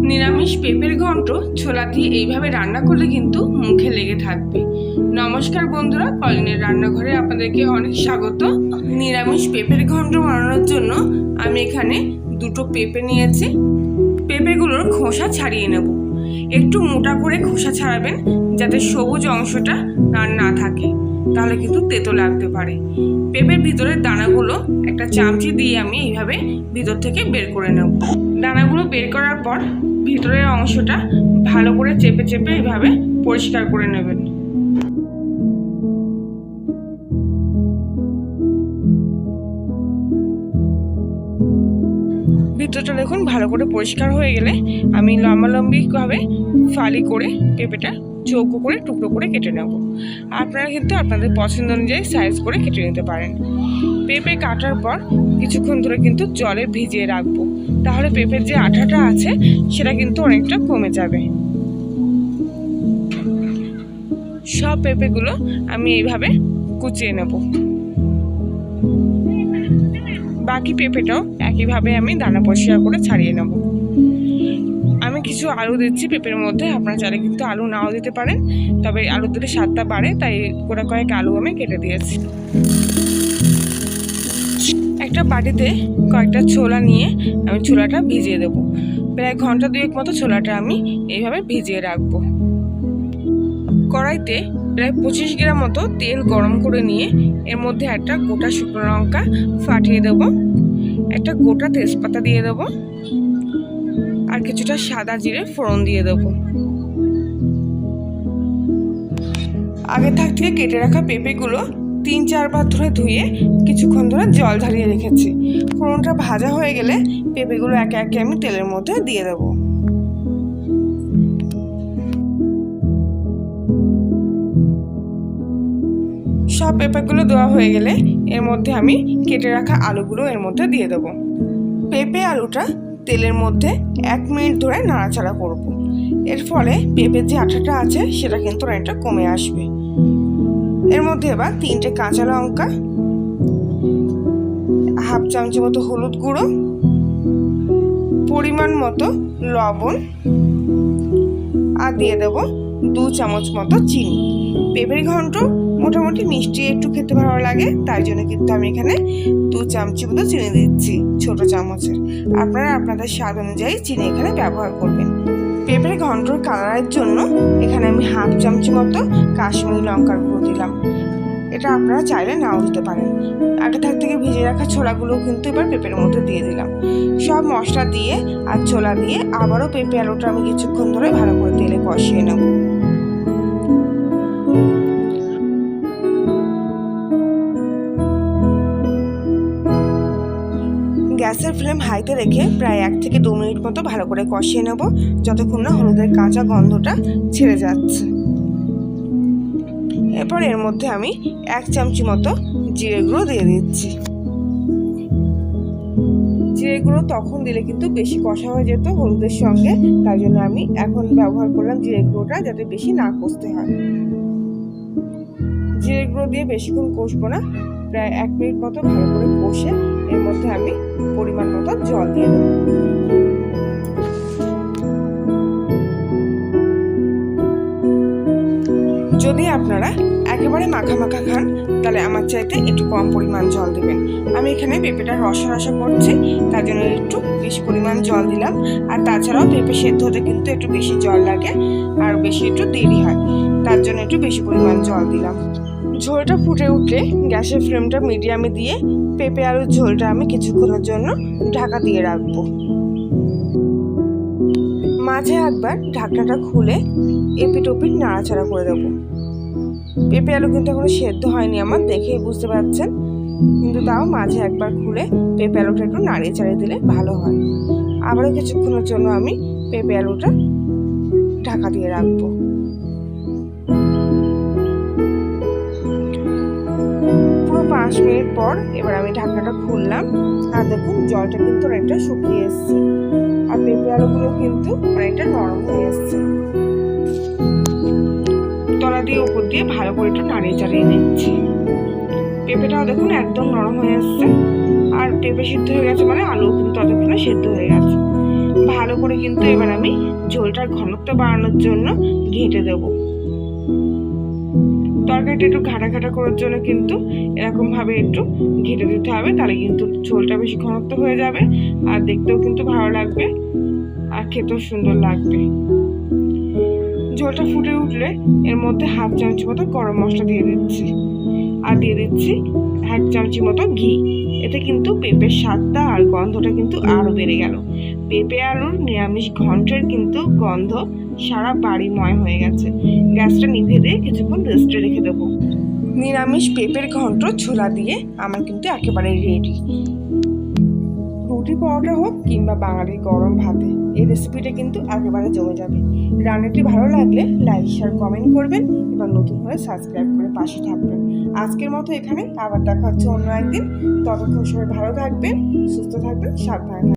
নিরামিষ পেঁপের ঘন্ট ছোলা দিয়ে এইভাবে রান্না করলে কিন্তু মুখে লেগে থাকবে। নমস্কার বন্ধুরা, কলিনের রান্নাঘরে আপনাদেরকে অনেক স্বাগত। নিরামিষ পেঁপের ঘন্ট বানানোর জন্য আমি এখানে দুটো পেঁপে নিয়েছি। পেঁপেগুলোর খোসা ছাড়িয়ে নেব। একটু মোটা করে খোসা ছাড়াবেন যাতে সবুজ অংশটা আর না থাকে, তাহলে কিন্তু তেতো লাগতে পারে। পেঁপের ভিতরের দানাগুলো একটা চামচি দিয়ে আমি এইভাবে ভিতর থেকে বের করে নেব। দানাগুলো বের করার পর ভিতরের অংশটা ভালো করে চেপে চেপে এইভাবে পরিষ্কার করে নেবেন। ভিতরটা দেখুন ভালো করে পরিষ্কার হয়ে গেলে আমি লম্বালম্বিভাবে ফালি করে পেঁপেটা চৌকো করে টুকরো করে কেটে নেব। আপনারা কিন্তু আপনাদের পছন্দ অনুযায়ী সাইজ করে কেটে নিতে পারেন। পেঁপে কাটার পর কিছুক্ষণ ধরে কিন্তু জলে ভিজিয়ে রাখবো, তাহলে পেঁপের যে আঠাটা আছে সেটা কিন্তু অনেকটা কমে যাবে। সব পেঁপেগুলো আমি এইভাবে কুচিয়ে নেব। বাকি পেঁপেটাও একইভাবে আমি দানা পরিষ্কার করে ছাড়িয়ে নেব। আমি কিছু আলু দিচ্ছি পেঁপের মধ্যে, আপনারা চাইলে কিন্তু আলু নাও দিতে পারেন, তবে আলু দিলে স্বাদটা বাড়ে, তাই গোটা কয়েক আলু আমি কেটে দিয়েছি। একটা বাটিতে কয়েকটা ছোলা নিয়ে আমি ছোলাটা ভিজিয়ে দেবো। প্রায় ঘন্টা দুয়েক মতো ছোলাটা আমি এইভাবে ভিজিয়ে রাখবো। কড়াইতে প্রায় 25 গ্রাম মতো তেল গরম করে নিয়ে এর মধ্যে একটা গোটা শুকনো লঙ্কা ফাটিয়ে দেবো, একটা গোটা তেজপাতা দিয়ে দেবো, আর কিছুটা সাদা জিরে ফোড়ন দিয়ে দেবো। আগে থাক থেকে কেটে রাখা পেঁপেগুলো 3-4 বার ধরে ধুয়ে কিছুক্ষণ ধরে জল ঝরিয়ে রেখেছি। ফোড়নটা ভাজা হয়ে গেলে পেঁপেগুলো একে একে আমি তেলের মধ্যে দিয়ে দেবো। সব পেঁপেগুলো দেওয়া হয়ে গেলে এর মধ্যে আমি কেটে রাখা আলুগুলো এর মধ্যে দিয়ে দেবো। পেঁপে আলুটা তেলের মধ্যে 1 মিনিট ধরে নাড়াচাড়া করব। এর ফলে পেঁপের যে আঠাটা আছে সেটা কিন্তু অনেকটা কমে আসবে। এর মধ্যে এবার 3টে কাঁচা লঙ্কা, হাফ চামচ মতো হলুদ গুঁড়ো, পরিমাণ মতো লবণ, আর দিয়ে দেবো 2 চামচ মতো চিনি। পেঁপের ঘন্ট মোটামুটি মিষ্টি একটু খেতে ভালো লাগে, তাই জন্য কিন্তু আমি এখানে 2 চামচ মতো চিনি দিচ্ছি, ছোট চামচের। আপনারা আপনাদের স্বাদ অনুযায়ী চিনি এখানে ব্যবহার করবেন। পেঁপের ঘন্টর কালারের জন্য এখানে আমি হাফ চামচ মতো কাশ্মীরি লঙ্কার গুঁড়ো দিলাম। এটা আপনারা চাইলে নাও দিতে পারেন। আগে থাক থেকে ভিজে রাখা ছোলাগুলো কিন্তু এবার পেঁপের মধ্যে দিয়ে দিলাম। সব মশলা দিয়ে আর ছোলা দিয়ে আবারও পেঁপে আলুটা আমি কিছুক্ষণ ধরে ভালো করে তেলে কষিয়ে নেব। গ্যাসের ফ্লেম হাইতে রেখে প্রায় 1 থেকে 2 মিনিট মতো ভালো করে কষিয়ে নেব, যতক্ষণ না হলুদের কাঁচা গন্ধটা ছেড়ে যাচ্ছে। এরপর এর মধ্যে আমি 1 চামচ মতো জিরে গুঁড়ো দিয়ে দিচ্ছি। জিরে গুঁড়ো তখন দিলে কিন্তু বেশি কষা হয়ে যেত হলুদের সঙ্গে, তাই জন্য আমি এখন ব্যবহার করলাম জিরে গুঁড়োটা, যাতে বেশি না কষতে হয়। জিরে গুঁড়ো দিয়ে বেশিক্ষণ কষবো না, প্রায় 1 মিনিট মতো ভালো করে কষে এর মধ্যে আমি পরিমাণ মতো জল দিয়ে দেবো। যদি আপনারা একেবারে মাখা মাখা খান তাহলে আমার চাইতে একটু কম পরিমাণ জল দিবেন। আমি এখানে পেঁপেটা রসা রসা করছি, তার জন্য একটু বেশি পরিমাণ জল দিলাম। আর তাছাড়াও পেঁপে সেদ্ধ হতে কিন্তু একটু বেশি জল লাগে আর বেশি একটু দেরি হয়, তার জন্য একটু বেশি পরিমাণ জল দিলাম। ঝোলটা ফুটে উঠলে গ্যাসের ফ্লেমটা মিডিয়ামে দিয়ে পেঁপে আলুর ঝোলটা আমি কিছুক্ষণের জন্য ঢাকা দিয়ে রাখবো। মাঝে একবার ঢাকনাটা খুলে এপিট ওপিট নাড়াচাড়া করে দেবো। পেঁপে আলু কিন্তু এখনো সেদ্ধ হয়নি আমার, দেখেই বুঝতে পারছেন, কিন্তু তাও মাঝে একবার খুলে পেঁপে আলুটা একটু নাড়িয়ে চাড়িয়ে দিলে ভালো হয়। আবারও কিছুক্ষণের জন্য আমি পেঁপে আলুটা ঢাকা দিয়ে রাখবো। পুরো 5 মিনিট পর এবার আমি ঢাকনাটা খুললাম, আর দেখুন জলটা কিন্তু অনেকটা শুকিয়ে এসছে আর পেঁপে আলুগুলো কিন্তু অনেকটা নরম হয়ে এসছে। তলা দিয়ে উপর দিয়ে ভালো করে একটু নাড়িয়ে চাড়িয়ে নিচ্ছি। পেঁপেটাও দেখুন একদম নরম হয়ে এসছে, আর পেঁপে সিদ্ধ হয়ে গেছে মানে আলু কিন্তু ততক্ষণে সিদ্ধ হয়ে গেছে। ভালো করে কিন্তু এবার আমি ঝোলটার ঘনত্ব বাড়ানোর জন্য ঘেঁটে দেবো। তরকারিটা একটু ঘাটা ঘাটা করার জন্য কিন্তু এরকমভাবে একটু ঘেঁটে দিতে হবে, তাহলে কিন্তু ঝোলটা বেশি ঘনত্ব হয়ে যাবে আর দেখতেও কিন্তু ভালো লাগবে আর খেতেও সুন্দর লাগবে। ঝোলটা ফুটে উঠলে এর মধ্যে হাফ চামচ মতো গরম মশলা দিয়ে দিচ্ছি আর দিয়ে দিচ্ছি 1 চামচি মতো ঘি। এতে কিন্তু পেঁপের স্বাদটা আর গন্ধটা কিন্তু আরো বেড়ে গেল। পেঁপে আলুর নিরামিষ ঘন্টের কিন্তু গন্ধ সারা বাড়িময় হয়ে গেছে। গ্যাসটা নিভিয়ে দিয়ে কিছুক্ষণ রেস্টে রেখে দেবো। নিরামিষ পেঁপের ঘন্ট ছোলা দিয়ে আমার কিন্তু একেবারে রেডি। রুটি পরোটা হোক কিংবা বাঙালির গরম ভাতে এই রেসিপিটা কিন্তু একেবারে জমে যাবে। রান্নাটি ভালো লাগলে লাইক শেয়ার কমেন্ট করবেন এবং নতুন হলে সাবস্ক্রাইব করে পাশে থাকবেন। আজকের মতো এখানে, আবার দেখা হচ্ছে অন্য একদিন। ততক্ষণ সবাই ভালো থাকবেন, সুস্থ থাকবেন, সাবধানে থাকবেন।